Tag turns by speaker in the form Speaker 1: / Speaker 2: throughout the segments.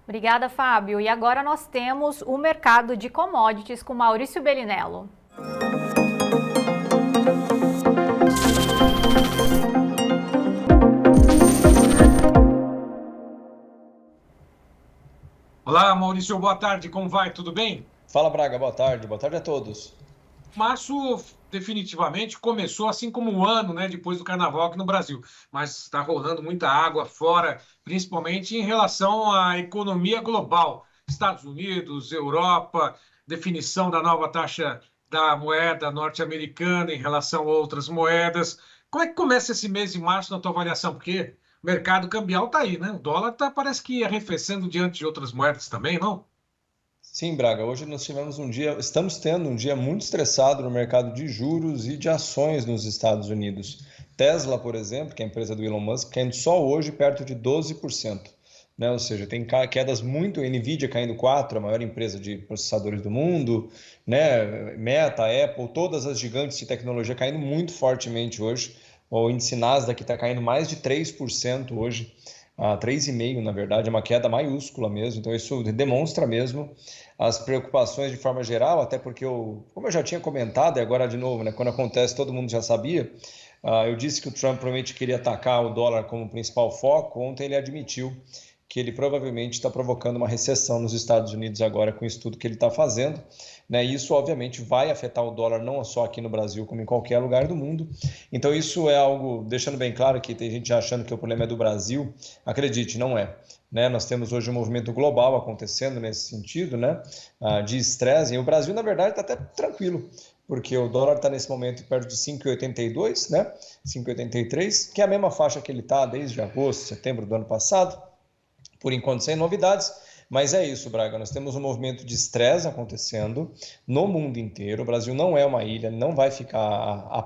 Speaker 1: Obrigada, Fábio. E agora nós temos o mercado de commodities com Maurício Bellinello.
Speaker 2: Olá, Maurício, boa tarde, como vai? Tudo bem?
Speaker 3: Fala, Braga, boa tarde a todos.
Speaker 2: Março definitivamente começou assim como o ano, né, depois do carnaval aqui no Brasil, mas está rolando muita água fora, principalmente em relação à economia global. Estados Unidos, Europa, definição da nova taxa da moeda norte-americana em relação a outras moedas. Como é que começa esse mês de março na tua avaliação? Porque o mercado cambial está aí, né? O dólar tá, parece que arrefecendo diante de outras moedas também, não?
Speaker 3: Sim, Braga, hoje estamos tendo um dia muito estressado no mercado de juros e de ações nos Estados Unidos. Tesla, por exemplo, que é a empresa do Elon Musk, caindo só hoje perto de 12%, né? Ou seja, tem quedas muito, Nvidia caindo 4%, a maior empresa de processadores do mundo, né? Meta, Apple, todas as gigantes de tecnologia caindo muito fortemente hoje. O índice Nasdaq está caindo mais de 3% hoje. 3,5%, na verdade, é uma queda maiúscula mesmo, então isso demonstra mesmo as preocupações de forma geral, até porque, como eu já tinha comentado, e agora de novo, né, quando acontece todo mundo já sabia, eu disse que o Trump provavelmente queria atacar o dólar como principal foco. Ontem ele admitiu que ele provavelmente está provocando uma recessão nos Estados Unidos agora com o estudo que ele está fazendo, né? E isso obviamente vai afetar o dólar não só aqui no Brasil, como em qualquer lugar do mundo. Então isso é algo, deixando bem claro que tem gente achando que o problema é do Brasil, acredite, não é. Né? Nós temos hoje um movimento global acontecendo nesse sentido, né? De estresse, e o Brasil na verdade está até tranquilo, porque o dólar está nesse momento perto de 5,82, né? 5,83, que é a mesma faixa que ele está desde agosto, setembro do ano passado. Por enquanto sem novidades, mas é isso, Braga, nós temos um movimento de estresse acontecendo no mundo inteiro. O Brasil não é uma ilha, não vai ficar a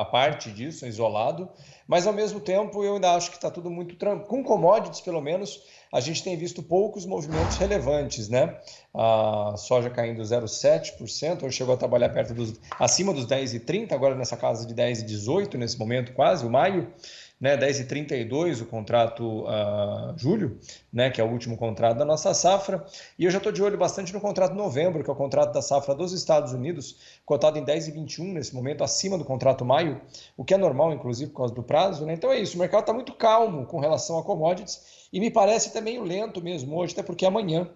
Speaker 3: parte disso, isolado, mas ao mesmo tempo eu ainda acho que está tudo muito tranquilo. Com commodities, pelo menos, a gente tem visto poucos movimentos relevantes, né? A soja caindo 0,7%, hoje chegou a trabalhar acima dos 10,30, agora nessa casa de 10,18 nesse momento quase, o maio, né, 10,32 o contrato julho, né, que é o último contrato da nossa safra, e eu já estou de olho bastante no contrato novembro, que é o contrato da safra dos Estados Unidos, cotado em 10,21 nesse momento, acima do contrato maio, o que é normal, inclusive, por causa do prazo, né? Então é isso, o mercado está muito calmo com relação a commodities, e me parece até meio lento mesmo hoje, até porque amanhã,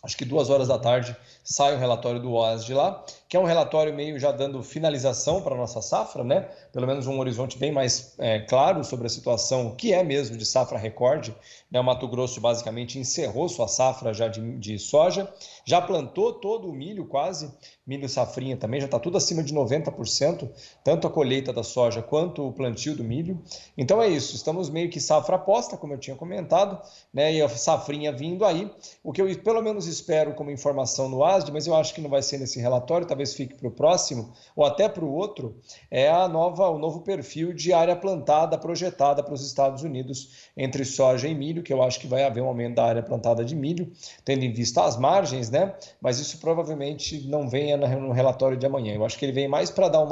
Speaker 3: acho que 2 horas da tarde, sai o relatório do OASD lá, que é um relatório meio já dando finalização para a nossa safra, né? Pelo menos um horizonte bem mais claro sobre a situação que é mesmo de safra recorde, né? O Mato Grosso basicamente encerrou sua safra já de soja, já plantou todo o milho quase, milho safrinha também, já está tudo acima de 90%, tanto a colheita da soja quanto o plantio do milho. Então é isso, estamos meio que safra aposta, como eu tinha comentado, né? E a safrinha vindo aí, o que eu pelo menos espero como informação no ASD, mas eu acho que não vai ser nesse relatório, talvez fique para o próximo ou até para o outro, é o novo perfil de área plantada projetada para os Estados Unidos entre soja e milho, que eu acho que vai haver um aumento da área plantada de milho, tendo em vista as margens, né? Mas isso provavelmente não venha no relatório de amanhã. Eu acho que ele vem mais para dar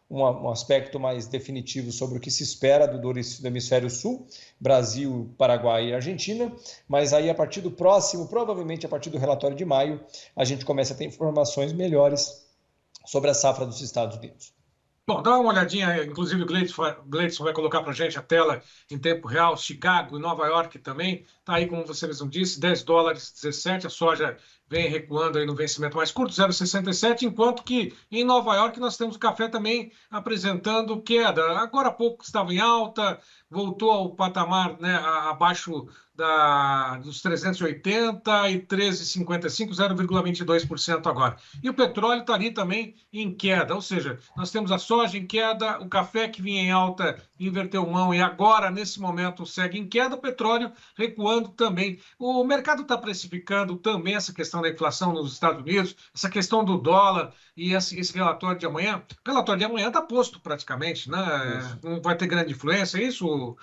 Speaker 3: um aspecto mais definitivo sobre o que se espera do hemisfério sul, Brasil, Paraguai e Argentina, mas aí a partir do próximo, provavelmente a partir do relatório de maio, a gente começa a ter informações melhores sobre a safra dos Estados Unidos.
Speaker 2: Bom, dá uma olhadinha, inclusive o Gleidson vai colocar para a gente a tela em tempo real, Chicago e Nova York também, está aí, como você mesmo disse, 10 dólares 17, a soja vem recuando aí no vencimento mais curto, 0,67, enquanto que em Nova York nós temos o café também apresentando queda. Agora há pouco estava em alta, voltou ao patamar, né, abaixo dos 380 e 13,55, 0,22% agora. E o petróleo está ali também em queda, ou seja, nós temos a soja em queda, o café que vinha em alta inverteu mão e agora, nesse momento, segue em queda, o petróleo recuando também. O mercado está precificando também essa questão da inflação nos Estados Unidos, essa questão do dólar e esse relatório de amanhã. O relatório de amanhã está posto praticamente, né?
Speaker 3: Isso.
Speaker 2: Não vai ter grande influência, é isso,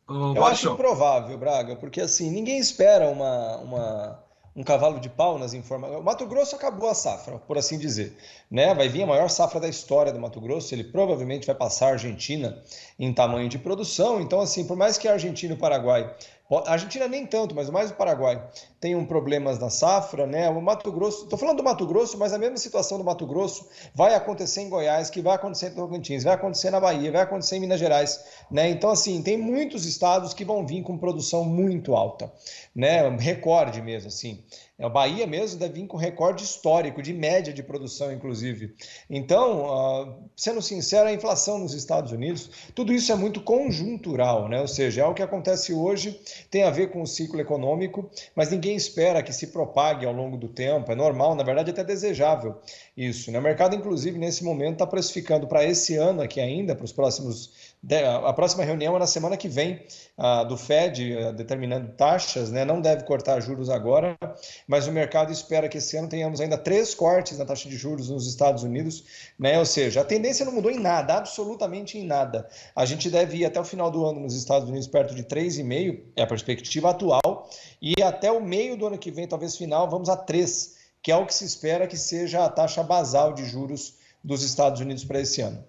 Speaker 3: Eu acho
Speaker 2: Maurício?
Speaker 3: improvável, Braga, porque assim, ninguém espera um cavalo de pau nas informações. O Mato Grosso acabou a safra, por assim dizer, né? Vai vir a maior safra da história do Mato Grosso, ele provavelmente vai passar a Argentina em tamanho de produção. Então, assim, por mais que a Argentina e o Paraguai A Argentina nem tanto, mas mais o Paraguai tem problemas na safra, né? O Mato Grosso, estou falando do Mato Grosso, mas a mesma situação do Mato Grosso vai acontecer em Goiás, que vai acontecer em Tocantins, vai acontecer na Bahia, vai acontecer em Minas Gerais, né? Então, assim, tem muitos estados que vão vir com produção muito alta, né? Recorde mesmo, assim. A Bahia mesmo deve vir com recorde histórico, de média de produção, inclusive. Então, sendo sincero, a inflação nos Estados Unidos, tudo isso é muito conjuntural, né? Ou seja, é o que acontece hoje, tem a ver com o ciclo econômico, mas ninguém espera que se propague ao longo do tempo. É normal, na verdade, até desejável isso, né? O mercado, inclusive, nesse momento, está precificando para esse ano aqui ainda, para os próximos. A próxima reunião é na semana que vem, do Fed, determinando taxas, né? Não deve cortar juros agora, mas o mercado espera que esse ano tenhamos ainda 3 cortes na taxa de juros nos Estados Unidos, né? Ou seja, a tendência não mudou em nada, absolutamente em nada. A gente deve ir até o final do ano nos Estados Unidos perto de 3,5, é a perspectiva atual, e até o meio do ano que vem, talvez final, vamos a 3, que é o que se espera que seja a taxa basal de juros dos Estados Unidos para esse ano.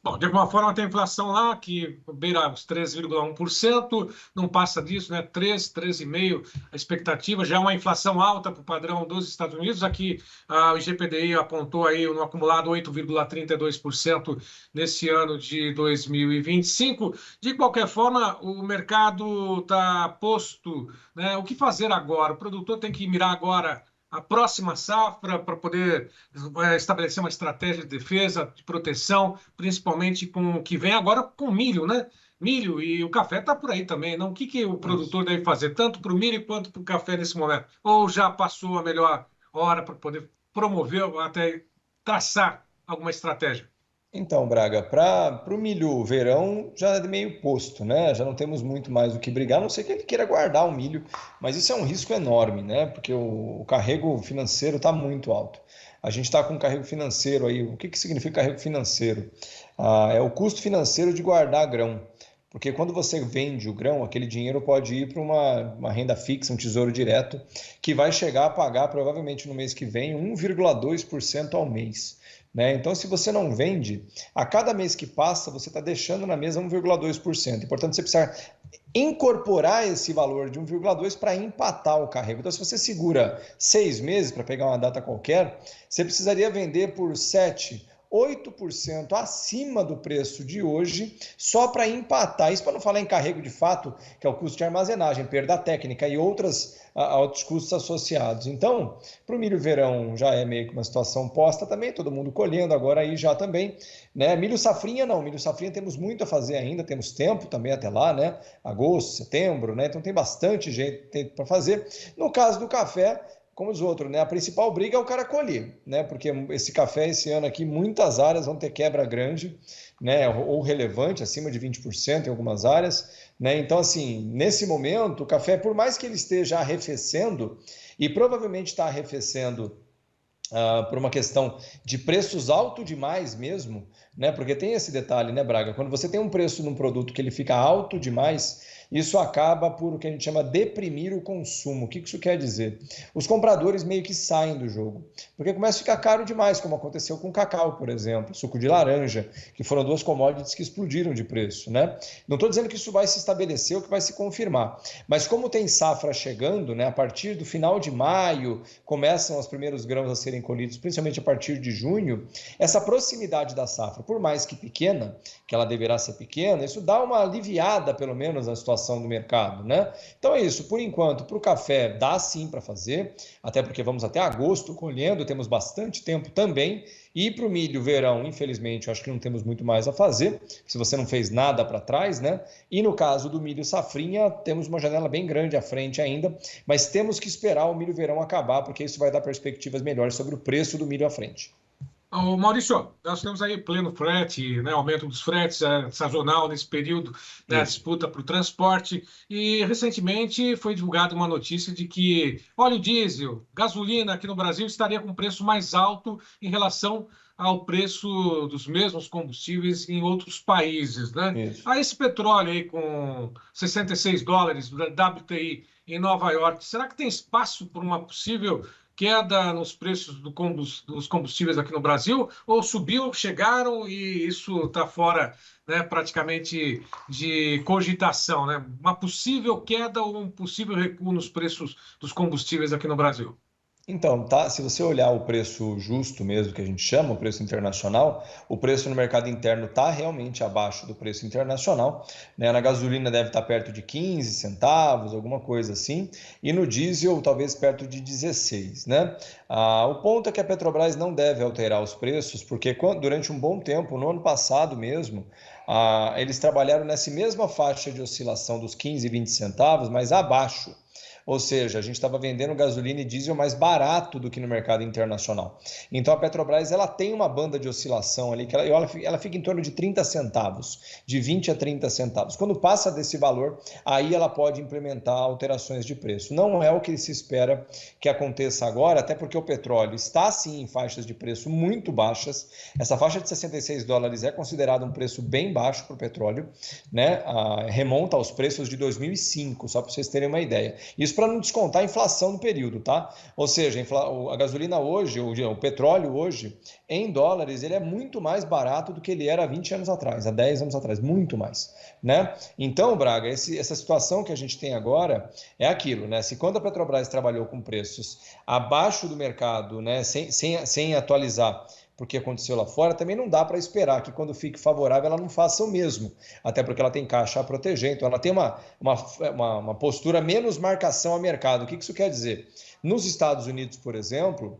Speaker 2: Bom, de alguma forma tem inflação lá que beira os 3,1%, não passa disso, né? 13,5% a expectativa, já é uma inflação alta para o padrão dos Estados Unidos. Aqui o IGPDI apontou aí no acumulado 8,32% nesse ano de 2025. De qualquer forma, o mercado está posto, né? O que fazer agora? O produtor tem que mirar agora a próxima safra para poder estabelecer uma estratégia de defesa, de proteção, principalmente com o que vem agora com milho, né? Milho e o café está por aí também, não? O que o produtor deve fazer, tanto para o milho quanto para o café nesse momento? Ou já passou a melhor hora para poder promover, até traçar alguma estratégia?
Speaker 3: Então, Braga, para o milho verão já é meio posto, né? Já não temos muito mais o que brigar, a não ser que ele queira guardar o milho, mas isso é um risco enorme, né? Porque o carrego financeiro está muito alto. A gente está com um carrego financeiro aí. O que significa carrego financeiro? É o custo financeiro de guardar grão. Porque quando você vende o grão, aquele dinheiro pode ir para uma renda fixa, um tesouro direto, que vai chegar a pagar provavelmente no mês que vem 1,2% ao mês. Né? Então, se você não vende, a cada mês que passa, você está deixando na mesa 1,2%. E, portanto, você precisa incorporar esse valor de 1,2 para empatar o carrego. Então, se você segura 6 meses para pegar uma data qualquer, você precisaria vender por 7, 8% acima do preço de hoje, só para empatar. Isso para não falar em carrego de fato, que é o custo de armazenagem, perda técnica e outros custos associados. Então, para o milho verão já é meio que uma situação posta também, todo mundo colhendo agora aí já também, né? Milho safrinha não, milho safrinha temos muito a fazer ainda, temos tempo também até lá, né? Agosto, setembro, né? Então tem bastante jeito para fazer. No caso do café, como os outros, né? A principal briga é o cara colher, né? Porque esse café esse ano aqui, muitas áreas vão ter quebra grande, né? Ou relevante, acima de 20% em algumas áreas, né? Então, assim, nesse momento, o café, por mais que ele esteja arrefecendo, e provavelmente está arrefecendo por uma questão de preços alto demais mesmo, né? Porque tem esse detalhe, né, Braga? Quando você tem um preço num produto que ele fica alto demais, isso acaba por o que a gente chama deprimir o consumo. O que isso quer dizer? Os compradores meio que saem do jogo, porque começa a ficar caro demais, como aconteceu com o cacau, por exemplo, suco de laranja, que foram 2 commodities que explodiram de preço, né? Não estou dizendo que isso vai se estabelecer ou que vai se confirmar, mas como tem safra chegando, né? A partir do final de maio, começam os primeiros grãos a serem colhidos, principalmente a partir de junho, essa proximidade da safra, por mais que pequena, que ela deverá ser pequena, isso dá uma aliviada, pelo menos, na situação do mercado, né? Então é isso, por enquanto, para o café dá sim para fazer, até porque vamos até agosto colhendo, temos bastante tempo também, e para o milho verão, infelizmente, eu acho que não temos muito mais a fazer, se você não fez nada para trás, né? E no caso do milho safrinha, temos uma janela bem grande à frente ainda, mas temos que esperar o milho verão acabar, porque isso vai dar perspectivas melhores sobre o preço do milho à frente.
Speaker 2: Ô, Maurício, nós temos aí pleno frete, né, aumento dos fretes sazonal nesse período da disputa para o transporte, e recentemente foi divulgada uma notícia de que óleo diesel, gasolina aqui no Brasil estaria com preço mais alto em relação ao preço dos mesmos combustíveis em outros países, né?
Speaker 3: Isso.
Speaker 2: Aí esse petróleo aí com $66 WTI em Nova York, será que tem espaço para uma possível queda nos preços dos combustíveis aqui no Brasil, ou subiu, chegaram e isso está fora, né, praticamente de cogitação, né? Uma possível queda ou um possível recuo nos preços dos combustíveis aqui no Brasil?
Speaker 3: Então, tá, se você olhar o preço justo mesmo, que a gente chama, o preço internacional, o preço no mercado interno está realmente abaixo do preço internacional, né? Na gasolina deve estar perto de 15 centavos, alguma coisa assim, e no diesel talvez perto de 16, né? O ponto é que a Petrobras não deve alterar os preços, porque durante um bom tempo, no ano passado mesmo, eles trabalharam nessa mesma faixa de oscilação dos 15 e 20 centavos, mas abaixo. Ou seja, a gente estava vendendo gasolina e diesel mais barato do que no mercado internacional. Então a Petrobras ela tem uma banda de oscilação ali que ela fica em torno de 30 centavos, de 20 a 30 centavos. Quando passa desse valor, aí ela pode implementar alterações de preço. Não é o que se espera que aconteça agora, até porque o petróleo está sim em faixas de preço muito baixas. Essa faixa de 66 dólares é considerada um preço bem baixo para o petróleo, né? Remonta aos preços de 2005, só para vocês terem uma ideia. Isso para não descontar a inflação no período, tá? Ou seja, a gasolina hoje, o petróleo hoje, em dólares, ele é muito mais barato do que ele era há 20 anos atrás, há 10 anos atrás, muito mais, né? Então, Braga, essa situação que a gente tem agora é aquilo, né? Se quando a Petrobras trabalhou com preços abaixo do mercado, né, sem atualizar, porque aconteceu lá fora, também não dá para esperar que quando fique favorável ela não faça o mesmo, até porque ela tem caixa a proteger, então ela tem uma postura menos marcação a mercado. O que isso quer dizer? Nos Estados Unidos, por exemplo,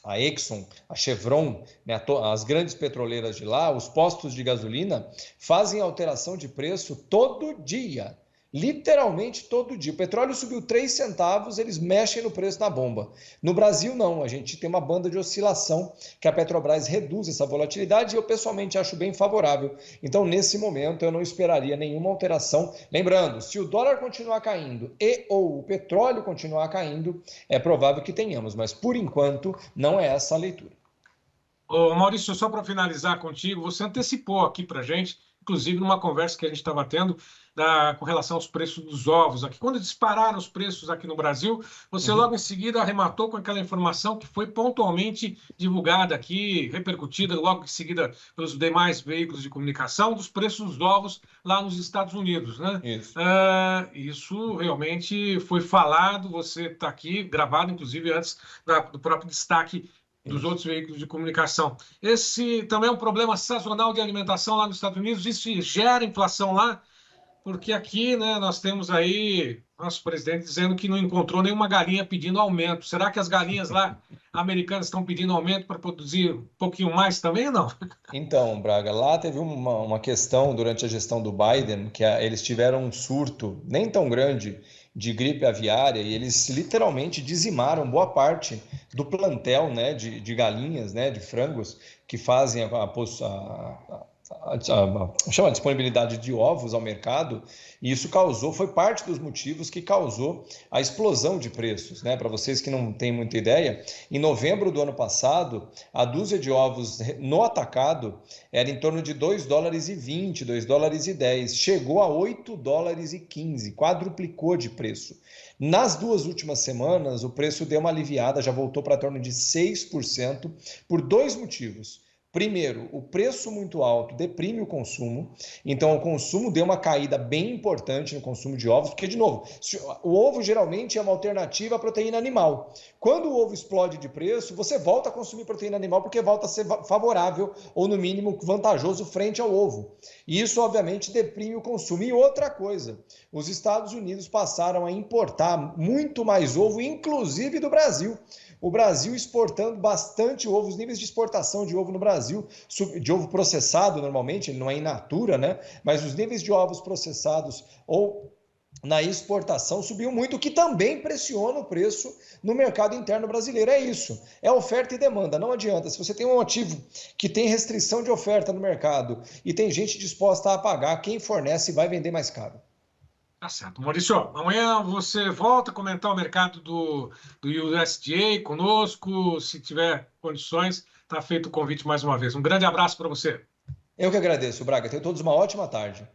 Speaker 3: a Exxon, a Chevron, né, as grandes petroleiras de lá, os postos de gasolina fazem alteração de preço todo dia. Literalmente todo dia. O petróleo subiu 3 centavos, eles mexem no preço na bomba. No Brasil, não. A gente tem uma banda de oscilação que a Petrobras reduz essa volatilidade e eu pessoalmente acho bem favorável. Então, nesse momento, eu não esperaria nenhuma alteração. Lembrando, se o dólar continuar caindo ou o petróleo continuar caindo, é provável que tenhamos, mas por enquanto não é essa a leitura.
Speaker 2: Ô, Maurício, só para finalizar contigo, você antecipou aqui para a gente, inclusive numa conversa que a gente estava tendo com relação aos preços dos ovos aqui. Quando dispararam os preços aqui no Brasil, você logo em seguida arrematou com aquela informação que foi pontualmente divulgada aqui, repercutida logo em seguida pelos demais veículos de comunicação, dos preços dos ovos lá nos Estados Unidos, né?
Speaker 3: Isso.
Speaker 2: Isso realmente foi falado, você está aqui, gravado, inclusive, antes do próprio destaque dos outros veículos de comunicação. Esse também é um problema sazonal de alimentação lá nos Estados Unidos, isso gera inflação lá, porque aqui, né, nós temos aí nosso presidente dizendo que não encontrou nenhuma galinha pedindo aumento. Será que as galinhas lá americanas estão pedindo aumento para produzir um pouquinho mais também ou não?
Speaker 3: Então, Braga, lá teve uma questão durante a gestão do Biden, que eles tiveram um surto nem tão grande de gripe aviária e eles literalmente dizimaram boa parte do plantel, né, de galinhas, né, de frangos que fazem a disponibilidade de ovos ao mercado, e isso foi parte dos motivos que causou a explosão de preços, né? Para vocês que não têm muita ideia, em novembro do ano passado, a dúzia de ovos no atacado era em torno de 2 dólares e 20, 2 dólares e 10, chegou a 8 dólares e 15, quadruplicou de preço. Nas 2 últimas semanas, o preço deu uma aliviada, já voltou para torno de 6%, por 2 motivos. Primeiro, o preço muito alto deprime o consumo, então o consumo deu uma caída bem importante no consumo de ovos, porque, de novo, o ovo geralmente é uma alternativa à proteína animal. Quando o ovo explode de preço, você volta a consumir proteína animal porque volta a ser favorável ou, no mínimo, vantajoso frente ao ovo. E isso, obviamente, deprime o consumo. E outra coisa, os Estados Unidos passaram a importar muito mais ovo, inclusive do Brasil. O Brasil exportando bastante ovo, os níveis de exportação de ovo no Brasil, de ovo processado normalmente, ele não é in natura, né? Mas os níveis de ovos processados ou na exportação subiu muito, o que também pressiona o preço no mercado interno brasileiro. É isso, é oferta e demanda, não adianta. Se você tem um ativo que tem restrição de oferta no mercado e tem gente disposta a pagar, quem fornece vai vender mais caro.
Speaker 2: Tá certo. Maurício, amanhã você volta a comentar o mercado do USDA conosco, se tiver condições, está feito o convite mais uma vez. Um grande abraço para você.
Speaker 3: Eu que agradeço, Braga. Tenham todos uma ótima tarde.